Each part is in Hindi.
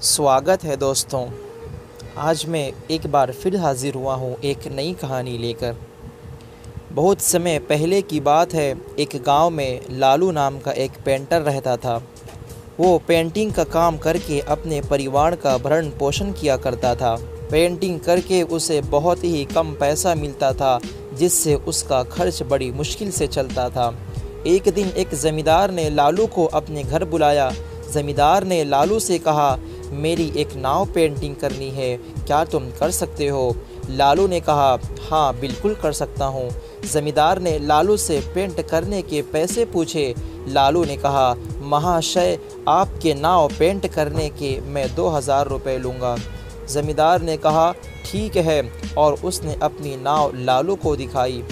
स्वागत है दोस्तों। आज मैं एक बार फिर हाज़िर हुआ हूँ एक नई कहानी लेकर। बहुत समय पहले की बात है। एक गांव में लालू नाम का एक पेंटर रहता था। वो पेंटिंग का काम करके अपने परिवार का भरण पोषण किया करता था। पेंटिंग करके उसे बहुत ही कम पैसा मिलता था, जिससे उसका खर्च बड़ी मुश्किल से चलता था। एक दिन एक ज़मींदार ने लालू को अपने घर बुलाया। ज़मींदार ने लालू से कहा, मेरी एक नाव पेंटिंग करनी है, क्या तुम कर सकते हो? लालू ने कहा, हाँ बिल्कुल कर सकता हूँ। ज़मींदार ने लालू से पेंट करने के पैसे पूछे। लालू ने कहा, महाशय आपके नाव पेंट करने के मैं 2000 रुपये लूँगा। ज़मींदार ने कहा, ठीक है, और उसने अपनी नाव लालू को दिखाई।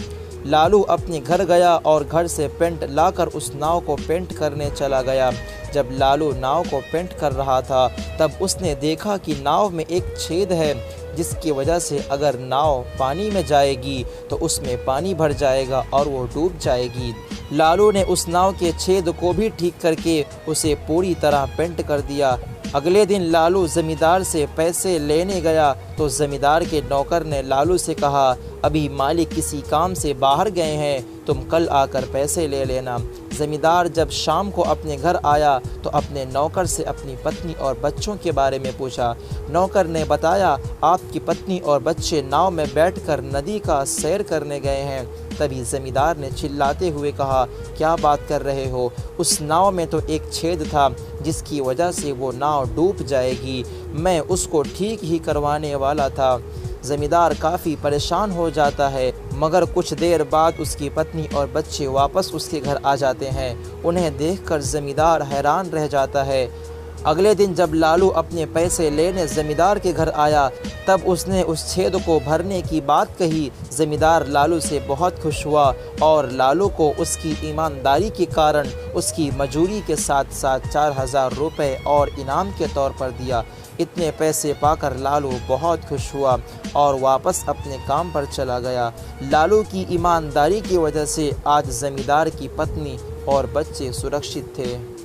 लालू अपने घर गया और घर से पेंट लाकर उस नाव को पेंट करने चला गया। जब लालू नाव को पेंट कर रहा था, तब उसने देखा कि नाव में एक छेद है, जिसकी वजह से अगर नाव पानी में जाएगी तो उसमें पानी भर जाएगा और वो डूब जाएगी। लालू ने उस नाव के छेद को भी ठीक करके उसे पूरी तरह पेंट कर दिया। अगले दिन लालू ज़मींदार से पैसे लेने गया तो ज़मींदार के नौकर ने लालू से कहा, अभी मालिक किसी काम से बाहर गए हैं, तुम कल आकर पैसे ले लेना। ज़मींदार जब शाम को अपने घर आया तो अपने नौकर से अपनी पत्नी और बच्चों के बारे में पूछा। नौकर ने बताया, आपकी पत्नी और बच्चे नाव में बैठकर नदी का सैर करने गए हैं। तभी ज़मींदार ने चिल्लाते हुए कहा, क्या बात कर रहे हो? उस नाव में तो एक छेद था, जिसकी वजह से वो नाव डूब जाएगी। मैं उसको ठीक ही करवाने वाला था। ज़मींदार काफ़ी परेशान हो जाता है, मगर कुछ देर बाद उसकी पत्नी और बच्चे वापस उसके घर आ जाते हैं। उन्हें देखकर ज़मींदार हैरान रह जाता है। अगले दिन जब लालू अपने पैसे लेने ज़मींदार के घर आया, तब उसने उस छेद को भरने की बात कही। ज़मींदार लालू से बहुत खुश हुआ और लालू को उसकी ईमानदारी के कारण उसकी मजूरी के साथ साथ 4000 रुपये और इनाम के तौर पर दिया। इतने पैसे पाकर लालू बहुत खुश हुआ और वापस अपने काम पर चला गया। लालू की ईमानदारी की वजह से आज ज़मींदार की पत्नी और बच्चे सुरक्षित थे।